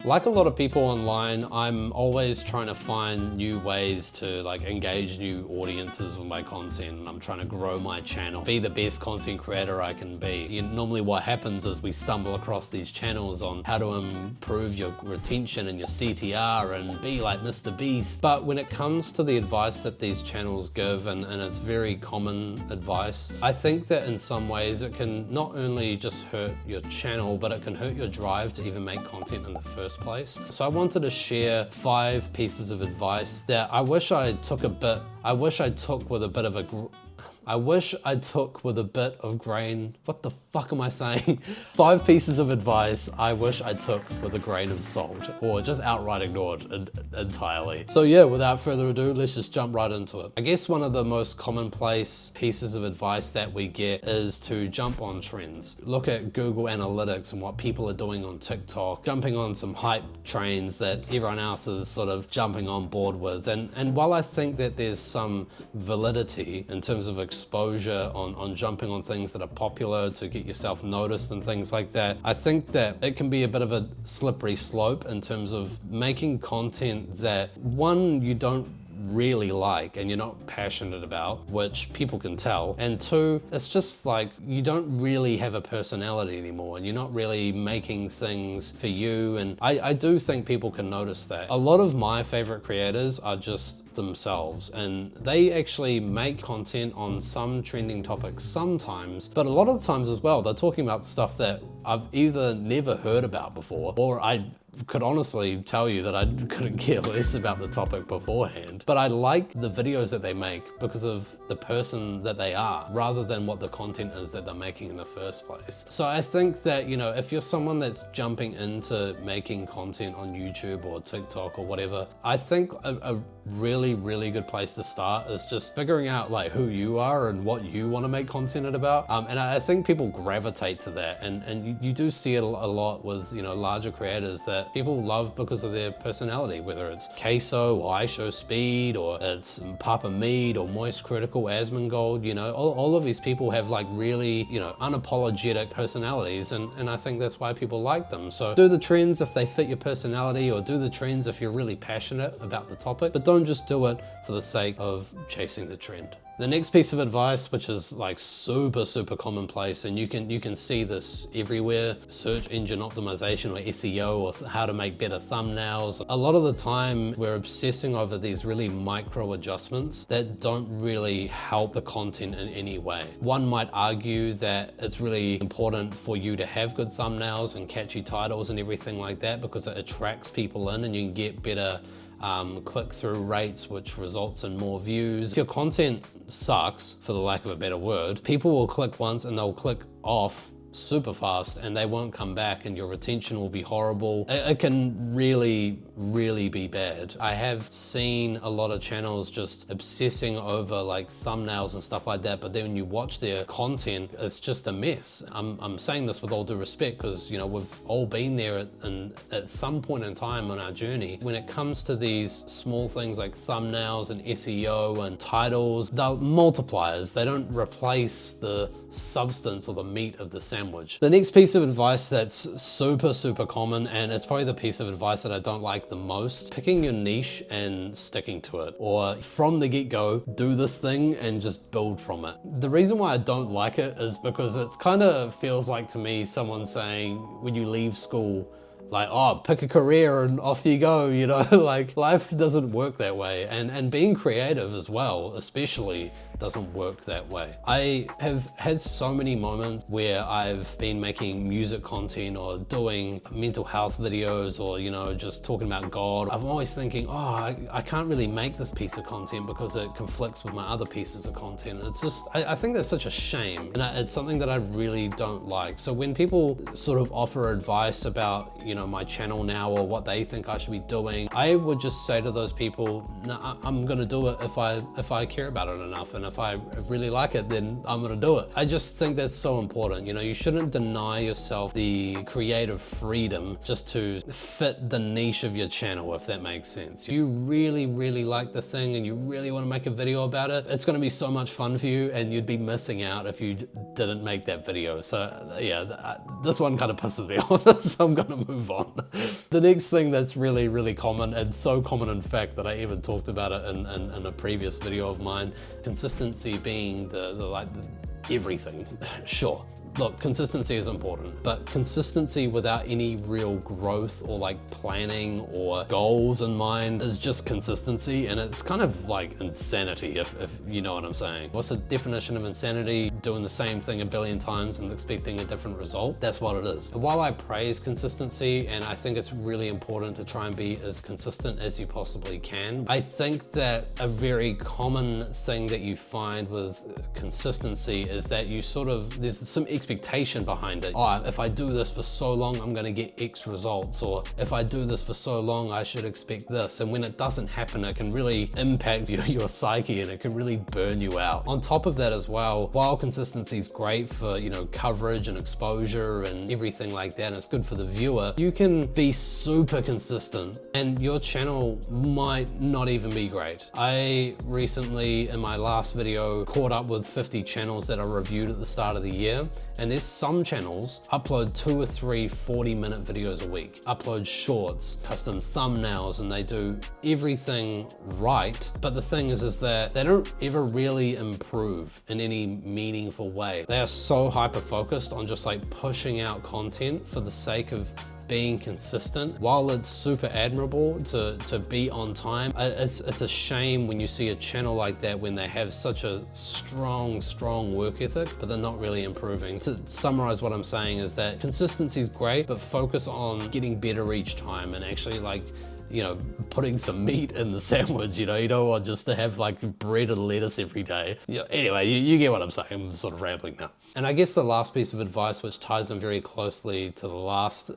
Like a lot of people online, I'm always trying to find new ways to like engage new audiences with my content. I'm trying to grow my channel, be the best content creator I can be. Normally what happens is we stumble across these channels on how to improve your retention and your CTR and be like Mr. Beast. But when it comes to the advice that these channels give, and it's very common advice, I think that in some ways it can not only just hurt your channel, but it can hurt your drive to even make content in the first place. So I wanted to share 5 pieces of advice that I wish I took with a bit of grain. What the fuck am I saying? 5 pieces of advice I wish I took with a grain of salt, or just outright ignored entirely. So yeah, without further ado, let's just jump right into it. I guess one of the most commonplace pieces of advice that we get is to jump on trends. Look at Google Analytics and what people are doing on TikTok, jumping on some hype trains that everyone else is sort of jumping on board with. And while I think that there's some validity in terms of exposure on jumping on things that are popular to get yourself noticed and things like that, I think that it can be a bit of a slippery slope in terms of making content that, one, you don't really like and you're not passionate about, which people can tell, and 2, it's just like you don't really have a personality anymore and you're not really making things for you. And I do think people can notice that. A lot of my favorite creators are just themselves, and they actually make content on some trending topics sometimes, but a lot of the times as well they're talking about stuff that I've either never heard about before, or I could honestly tell you that I couldn't care less about the topic beforehand. But I like the videos that they make because of the person that they are, rather than what the content is that they're making in the first place. So I think that, you know, if you're someone that's jumping into making content on YouTube or TikTok or whatever, I think a really, really good place to start is just figuring out like who you are and what you want to make content about. And I think people gravitate to that, and you do see it a lot with, you know, larger creators that people love because of their personality, whether it's Queso or IShowSpeed, or it's Papa Mead or Moist Critical, Asmongold. You know, all of these people have like really, you know, unapologetic personalities, and I think that's why people like them. So do the trends if they fit your personality, or do the trends if you're really passionate about the topic, but don't just do it for the sake of chasing the trend. The next piece of advice, which is like super commonplace, and you can see this everywhere, search engine optimization or SEO, or how to make better thumbnails. A lot of the time we're obsessing over these really micro adjustments that don't really help the content in any way. One might argue that it's really important for you to have good thumbnails and catchy titles and everything like that, because it attracts people in and you can get better click-through rates, which results in more views. If your content sucks, for the lack of a better word, people will click once and they'll click off super fast and they won't come back, and your retention will be horrible. It can really be bad. I have seen a lot of channels just obsessing over like thumbnails and stuff like that, but then when you watch their content, it's just a mess. I'm saying this with all due respect, because, you know, we've all been there at some point in time on our journey. When it comes to these small things like thumbnails and SEO and titles, they're multipliers. They don't replace the substance or the meat of the sandwich. The next piece of advice that's super common, and it's probably the piece of advice that I don't like the most, picking your niche and sticking to it, or from the get-go, do this thing and just build from it. The reason why I don't like it is because it's kind of feels like to me someone saying when you leave school, like, oh, pick a career and off you go, you know? Like, life doesn't work that way, and being creative as well, especially, doesn't work that way. I have had so many moments where I've been making music content or doing mental health videos, or, you know, just talking about God. I'm always thinking, oh, I can't really make this piece of content because it conflicts with my other pieces of content. It's just, I think that's such a shame, and it's something that I really don't like. So when people sort of offer advice about, you know, my channel now or what they think I should be doing, I would just say to those people, nah, I'm gonna do it if I care about it enough, and if I really like it, then I'm gonna do it. I just think that's so important. You know, you shouldn't deny yourself the creative freedom just to fit the niche of your channel, if that makes sense. You really like the thing and you really want to make a video about it, it's gonna be so much fun for you, and you'd be missing out if you didn't make that video. So yeah, this one kind of pisses me off, so I'm gonna move move on. The next thing that's really common, and so common in fact that I even talked about it in a previous video of mine, consistency being the everything. Sure. Look, consistency is important, but consistency without any real growth or like planning or goals in mind is just consistency, and it's kind of like insanity if you know what I'm saying. What's the definition of insanity? Doing the same thing a billion times and expecting a different result? That's what it is. And while I praise consistency, and I think it's really important to try and be as consistent as you possibly can, I think that a very common thing that you find with consistency is that you there's some expectation behind it. Oh, if I do this for so long, I'm gonna get X results, or if I do this for so long, I should expect this. And when it doesn't happen, it can really impact your psyche, and it can really burn you out. On top of that as well, while consistency is great for, coverage and exposure and everything like that, and it's good for the viewer, you can be super consistent and your channel might not even be great. I recently, in my last video, caught up with 50 channels that I reviewed at the start of the year. And there's some channels upload 2 or 3 40-minute videos a week, upload shorts, custom thumbnails, and they do everything right. But the thing is that they don't ever really improve in any meaningful way. They are so hyper-focused on just like pushing out content for the sake of being consistent. While it's super admirable to be on time, it's a shame when you see a channel like that when they have such a strong work ethic, but they're not really improving. To summarize what I'm saying is that consistency is great, but focus on getting better each time and actually putting some meat in the sandwich, you don't want just to have like bread and lettuce every day. Anyway, you get what I'm saying. I'm sort of rambling now. And I guess the last piece of advice, which ties in very closely to the last,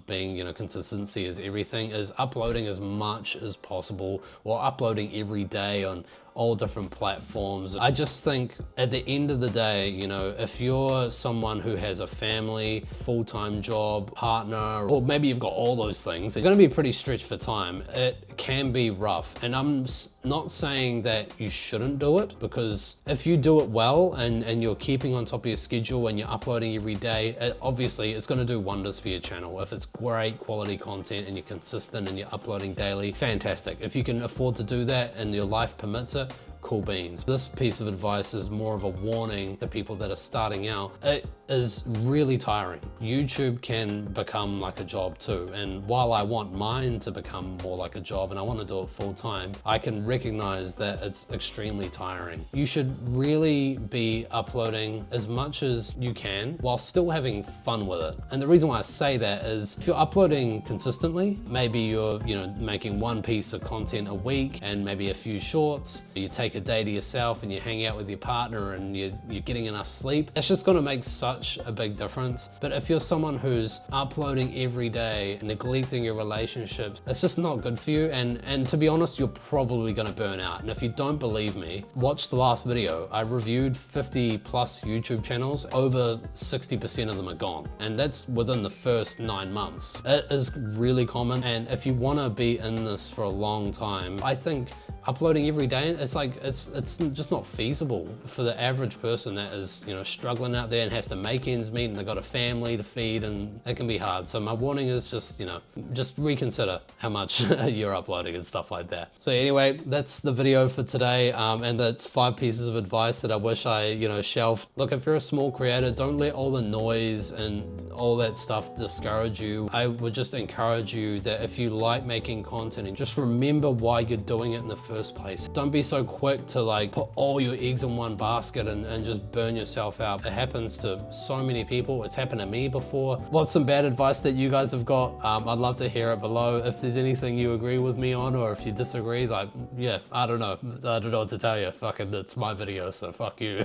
being, consistency is everything, is uploading as much as possible, or uploading every day on all different platforms. I just think at the end of the day, if you're someone who has a family, full-time job, partner, or maybe you've got all those things, you're gonna be pretty stretched for time. It can be rough. And I'm not saying that you shouldn't do it, because if you do it well and you're keeping on top of your schedule and you're uploading every day, obviously it's gonna do wonders for your channel. If it's great quality content and you're consistent and you're uploading daily, fantastic. If you can afford to do that and your life permits it, cool beans. This piece of advice is more of a warning to people that are starting out. It is really tiring. YouTube can become like a job too. And while I want mine to become more like a job and I want to do it full time, I can recognize that it's extremely tiring. You should really be uploading as much as you can while still having fun with it. And the reason why I say that is if you're uploading consistently, maybe you're making one piece of content a week and maybe a few shorts, you take a day to yourself and you hang out with your partner and you're getting enough sleep, it's just gonna make such a big difference. But if you're someone who's uploading every day, neglecting your relationships, it's just not good for you. And to be honest, you're probably gonna burn out. And if you don't believe me, watch the last video. I reviewed 50 plus YouTube channels. Over 60% of them are gone. And that's within the first 9 months. It is really common. And if you wanna be in this for a long time, I think uploading every day, it's just not feasible for the average person that is, struggling out there and has to make ends meet and they've got a family to feed, and it can be hard. So my warning is just reconsider how much you're uploading and stuff like that. So anyway, that's the video for today. And that's 5 pieces of advice that I wish I, shelved. Look, if you're a small creator, don't let all the noise and all that stuff discourage you. I would just encourage you that if you like making content, and just remember why you're doing it in the first place. Don't be so quick to put all your eggs in one basket and just burn yourself out. It happens to so many people. It's happened to me before. What's some bad advice that you guys have got? I'd love to hear it below. If there's anything you agree with me on, or if you disagree, yeah, I don't know what to tell you. Fucking, it's my video, so fuck you.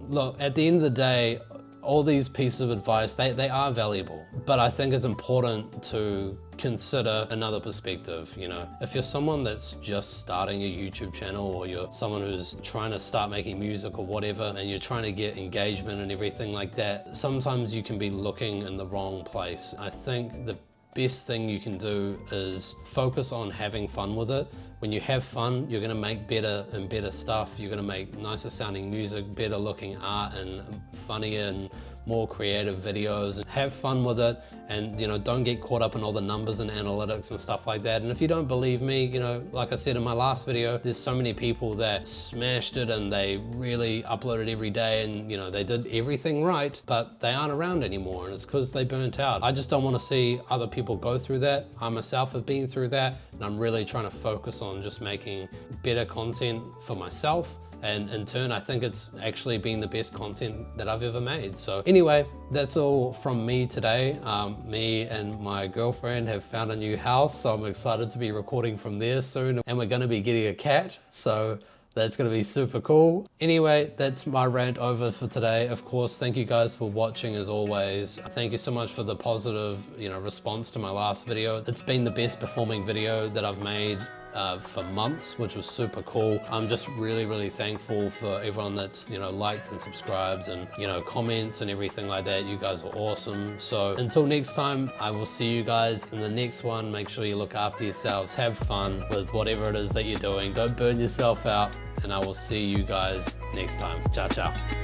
Look, at the end of the day, all these pieces of advice, they are valuable, but I think it's important to consider another perspective. If you're someone that's just starting a YouTube channel, or you're someone who's trying to start making music or whatever, and you're trying to get engagement and everything like that, sometimes you can be looking in the wrong place. I think the best thing you can do is focus on having fun with it. When you have fun, you're gonna make better and better stuff. You're gonna make nicer sounding music, better looking art, and funnier and more creative videos and have fun with it. And you know, don't get caught up in all the numbers and analytics and stuff like that. And if you don't believe me, you know, like I said in my last video, there's so many people that smashed it and they really uploaded every day and you know, they did everything right, but they aren't around anymore, and it's because they burnt out. I just don't want to see other people go through that. I myself have been through that, and I'm really trying to focus on just making better content for myself. And in turn, I think it's actually been the best content that I've ever made. So anyway, that's all from me today. Me and my girlfriend have found a new house, so I'm excited to be recording from there soon. And we're gonna be getting a cat, so that's gonna be super cool. Anyway, that's my rant over for today. Of course, thank you guys for watching as always. Thank you so much for the positive, you know, response to my last video. It's been the best performing video that I've made for months, which was super cool. I'm just really thankful for everyone that's, you know, liked and subscribed and, you know, comments and everything like that. You guys are awesome. So until next time, I will see you guys in the next one. Make sure you look after yourselves, have fun with whatever it is that you're doing. Don't burn yourself out, and I will see you guys next time. Ciao, ciao.